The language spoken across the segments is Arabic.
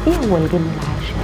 ايه هو الجن العاشق؟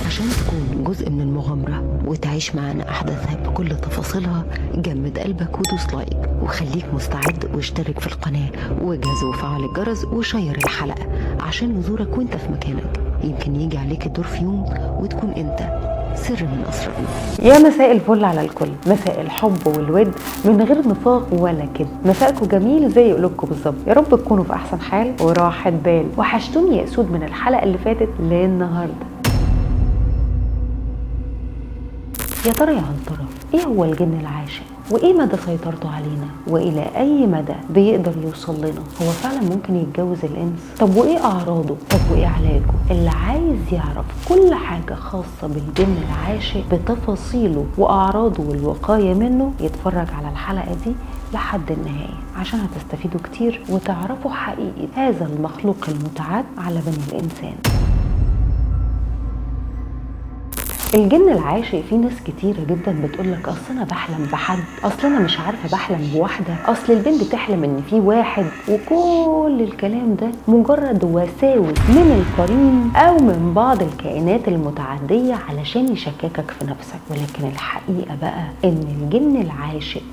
عشان تكون جزء من المغامرة وتعيش معنا أحداثها بكل تفاصيلها، جمد قلبك ودوس لايك وخليك مستعد، واشترك في القناة وجهز وفعل الجرس وشير الحلقة عشان نزورك وانت في مكانك. يمكن يجي عليك الدور في يوم وتكون انت سر من أسرارنا. يا مساء الفل على الكل، مساء الحب والود من غير نفاق ولا كده. مساءكم جميل زي قلوبكم بالظبط، يا رب تكونوا في احسن حال وراحة بال. وحشتوني يا اسود من الحلقة اللي فاتت للنهارده. يا ترى يا هل ترى ايه هو الجن العاشق؟ وايه مدى سيطرته علينا؟ والى اي مدى بيقدر يوصل لنا؟ هو فعلا ممكن يتجوز الانس؟ طب وايه اعراضه؟ طب وايه علاجه؟ اللي عايز يعرف كل حاجة خاصة بالجن العاشق بتفاصيله واعراضه والوقاية منه يتفرج على الحلقة دي لحد النهاية عشان هتستفيدوا كتير وتعرفوا حقيقة هذا المخلوق المتعد على بني الانسان. الجن العاشق في ناس كتيرة جدا بتقولك اصل انا بحلم بحد، اصل انا مش عارفة بحلم بواحدة، اصل البنت تحلم ان في واحد، وكل الكلام ده مجرد وساوس من القرين او من بعض الكائنات المتعدية علشان يشككك في نفسك. ولكن الحقيقة بقى ان الجن العاشق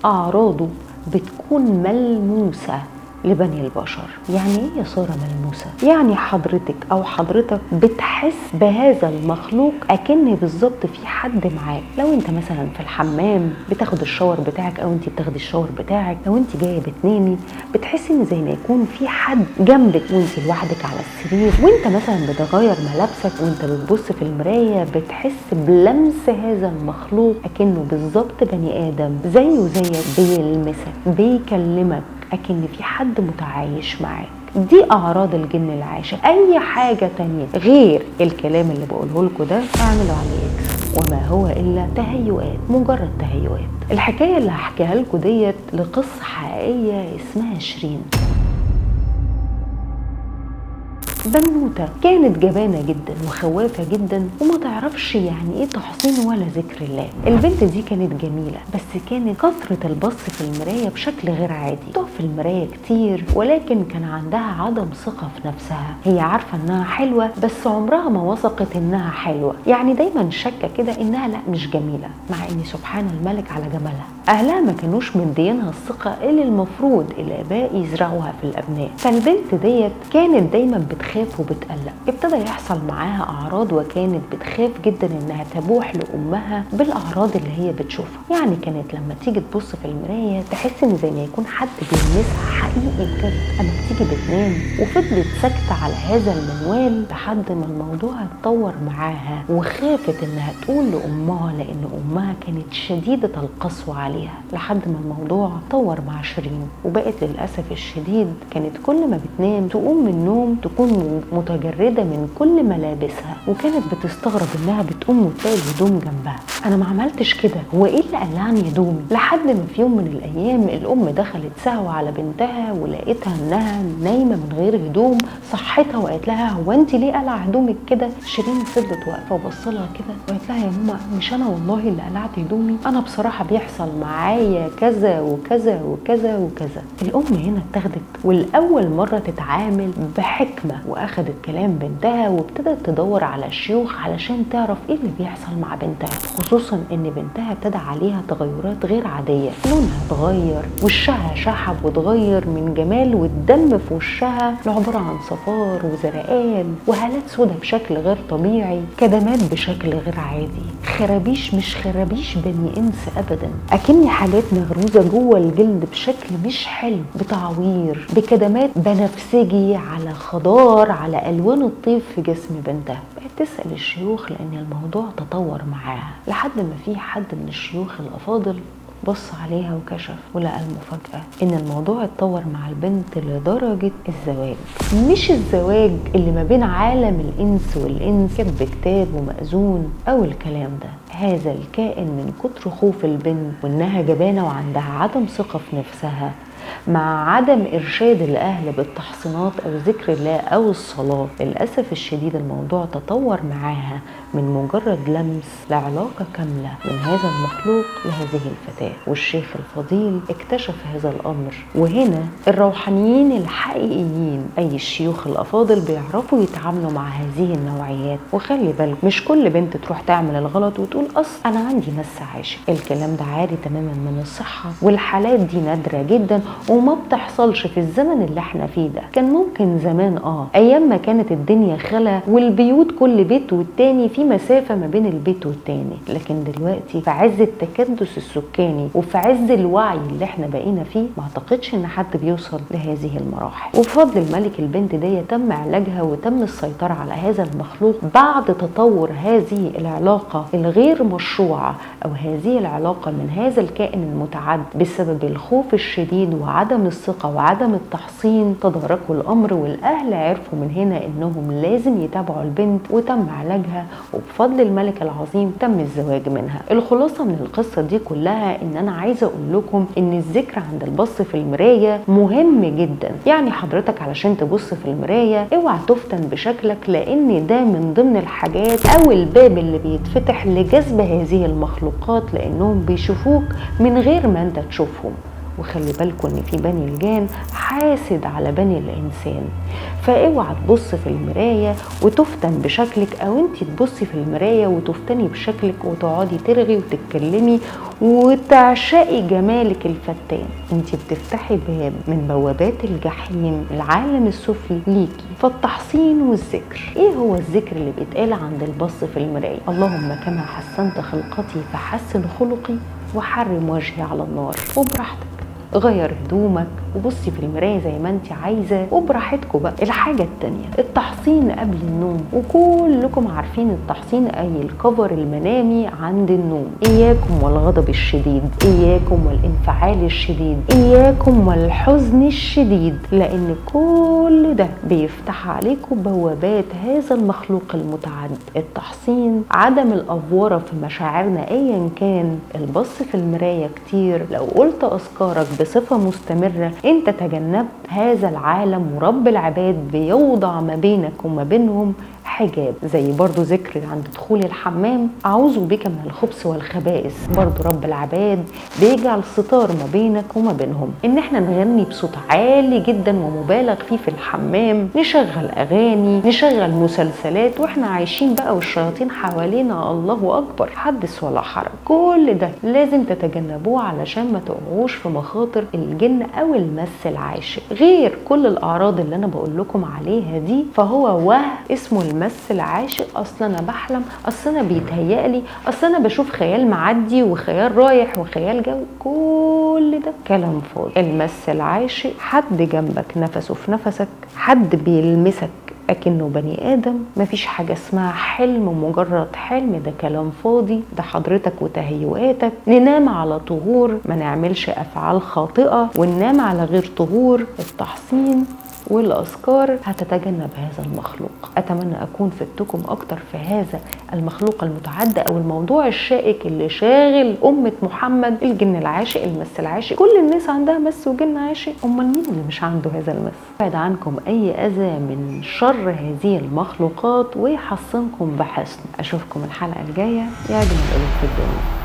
اعراضه بتكون ملموسة لبني البشر. يعني ايه يا سارة ملموسة؟ يعني حضرتك او حضرتك بتحس بهذا المخلوق اكن بالظبط في حد معاك. لو انت مثلا في الحمام بتاخد الشاور بتاعك او انت بتاخدي الشاور بتاعك، لو انت جايه بتنامي بتحسي ان زي ما يكون في حد جنبك وانت لوحدك على السرير، وانت مثلا بتغير ملابسك وانت بتبص في المرايه بتحس بلمس هذا المخلوق اكنه بالظبط بني ادم زيه زيك، بيلمسك بيكلمك اكن في حد متعايش معاك. دي اعراض الجن العاشق. اي حاجة تانية غير الكلام اللي بقوله لكم ده اعملوا عليه اكس، وما هو الا تهيؤات، مجرد تهيؤات. الحكاية اللي هحكيها لكم ديت لقصة حقيقية اسمها شيرين. بنوتة كانت جبانة جدا وخوافة جدا وما تعرفش يعني ايه تحصين ولا ذكر الله. البنت دي كانت جميلة بس كانت كثرة البص في المراية بشكل غير عادي، تقف في المراية كتير، ولكن كان عندها عدم ثقة في نفسها. هي عارفة انها حلوة بس عمرها ما وثقت انها حلوة، يعني دايما شاكة كده انها لا مش جميلة، مع ان سبحان الملك على جمالها. اهلها ما كانوش مدينها الثقة اللي المفروض الاباء يزرعوها في الابناء. فالبنت ديت كانت دايما بتخاف وبتقلق. ابتدى يحصل معاها اعراض وكانت بتخاف جدا انها تبوح لامها بالاعراض اللي هي بتشوفها. يعني كانت لما تيجي تبص في المرايه تحس ان زي ما يكون حد بيلمسها حقيقي بجد. اما تيجي بتنام وفضلت ساكته على هذا المنوال لحد ما الموضوع اتطور معاها وخافت انها تقول لامها، لان امها كانت شديده القسوه عليها، لحد ما الموضوع اتطور مع شيرين وبقت للاسف الشديد كانت كل ما بتنام تقوم من النوم تكون متجردة من كل ملابسها، وكانت بتستغرب انها بتقوم وتلاقي الهدوم جنبها. انا ما عملتش كده، هو ايه اللي قلعني هدومي؟ لحد ما في يوم من الايام الام دخلت سهوة على بنتها ولقيتها انها نايمة من غير هدوم، صحتها وقالت لها هو انت ليه قلع هدومك كده؟ شيرين فضلت واقفة وبصلها كده وقالت لها يا ماما مش انا والله اللي قلعت هدومي، انا بصراحة بيحصل معايا كذا وكذا وكذا وكذا. الام هنا اتاخدت والاول مرة تتعامل بحكمة واخدت كلام بنتها وابتدت تدور على الشيوخ علشان تعرف ايه اللي بيحصل مع بنتها، خصوصا ان بنتها ابتدى عليها تغيرات غير عادية. لونها اتغير، وشها شحب واتغير من جمال، والدم في وشها عبارة عن صفار وزرقان وهالات سودة بشكل غير طبيعي، كدمات بشكل غير عادي، خرابيش مش خرابيش بني انس ابدا، اكن حاجات مغروزة جوه الجلد بشكل مش حلو، بتعوير، بكدمات بنفسجي على خضار على الوان الطيف في جسم بنتها. بقت تسأل الشيوخ لان الموضوع تطور معاها، لحد ما في حد من الشيوخ الافاضل بص عليها وكشف ولقى المفاجأة ان الموضوع اتطور مع البنت لدرجة الزواج. مش الزواج اللي ما بين عالم الانس والانس كتب كتاب ومأذون او الكلام ده، هذا الكائن من كتر خوف البنت وانها جبانة وعندها عدم ثقة في نفسها مع عدم إرشاد الأهل بالتحصينات أو ذكر الله أو الصلاة، للأسف الشديد الموضوع تطور معاها من مجرد لمس لعلاقة كاملة من هذا المخلوق لهذه الفتاة. والشيخ الفضيل اكتشف هذا الأمر، وهنا الروحانيين الحقيقيين أي الشيوخ الأفاضل بيعرفوا يتعاملوا مع هذه النوعيات. وخلي بالك مش كل بنت تروح تعمل الغلط وتقول أصل أنا عندي مس عاشق، الكلام ده عادي تماما من الصحة، والحالات دي نادرة جدا وما بتحصلش في الزمن اللي احنا فيه ده. كان ممكن زمان أيام ما كانت الدنيا خلا والبيوت كل بيت والتاني في مسافة ما بين البيت والتاني، لكن دلوقتي في عز التكدس السكاني وفي عز الوعي اللي احنا بقينا فيه ما اعتقدش ان حد بيوصل لهذه المراحل. وبفضل الملك البنت دي تم علاجها وتم السيطرة على هذا المخلوق بعد تطور هذه العلاقة الغير مشروعة او هذه العلاقة من هذا الكائن المتعد بسبب الخوف الشديد وعدم الثقة وعدم التحصين. تداركوا الامر والاهل عرفوا من هنا انهم لازم يتابعوا البنت وتم علاجها، وبفضل الملك العظيم تم الزواج منها. الخلاصة من القصة دي كلها ان انا عايزة اقول لكم ان الذكر عند البص في المراية مهم جدا. يعني حضرتك علشان تبص في المراية اوعى تفتن بشكلك، لان ده من ضمن الحاجات او الباب اللي بيتفتح لجذب هذه المخلوقات، لانهم بيشوفوك من غير ما انت تشوفهم. وخلي بالكم ان في بني الجان حاسد على بني الانسان، فاوعى تبص في المرايه وتفتن بشكلك، او انت تبصي في المرايه وتفتني بشكلك وتقعدي ترغي وتتكلمي وتعشقي جمالك الفتان. انت بتفتحي باب من بوابات الجحيم، العالم السفلي ليكي. فالتحصين والذكر، ايه هو الذكر اللي بيتقال عند البص في المرايه؟ اللهم كما حسنت خلقتي فحسن خلقي وحرم وجهي على النار. وبراحتك غير هدومك وبصي في المرايه زي ما انت عايزه وبراحتكم بقى. الحاجه التانيه التحصين قبل النوم، وكلكم عارفين التحصين اي الكفر المنامي عند النوم. اياكم والغضب الشديد، اياكم والانفعال الشديد، اياكم والحزن الشديد، لان كل ده بيفتح عليكم بوابات هذا المخلوق المتعد. التحصين عدم الافوره في مشاعرنا ايا كان. البص في المرايه كتير، لو قلت اذكارك بصفه مستمره انت تجنبت هذا العالم، ورب العباد بيوضع ما بينك وما بينهم حجاب. زي برضو ذكر عند دخول الحمام اعوذ بك من الخبث والخبائث، برضو رب العباد بيجعل ستار ما بينك وما بينهم. ان احنا نغني بصوت عالي جدا ومبالغ فيه في الحمام، نشغل اغاني، نشغل مسلسلات واحنا عايشين بقى والشياطين حوالينا، الله اكبر، حدث ولا حرج. كل ده لازم تتجنبوه علشان ما تقعوش في مخاطر الجن او المس العاشق. غير كل الاعراض اللي انا بقول لكم عليها دي، فهو اسمه المس العاشق. اصلا انا بحلم، اصلا انا بيتهيألي، اصلا انا بشوف خيال معدي وخيال رايح وخيال جاي، كل ده كلام فاضي. المس العاشق حد جنبك نفسه في نفسك، حد بيلمسك اكنه بني ادم. مفيش حاجه اسمها حلم مجرد حلم، ده كلام فاضي، ده حضرتك وتهيؤاتك. ننام على طهور، ما نعملش افعال خاطئه وننام على غير طهور. التحصين والأذكار هتتجنب هذا المخلوق. أتمنى أكون فدتكم أكتر في هذا المخلوق المتعدى أو الموضوع الشائك اللي شاغل أمة محمد، الجن العاشق، المس العاشق. كل الناس عندها مس وجن عاشق، أمال مين اللي مش عنده هذا المس؟ بعد عنكم أي أذى من شر هذه المخلوقات ويحصنكم بحسن. أشوفكم الحلقة الجاية، يا أجمل قلوب في الدنيا.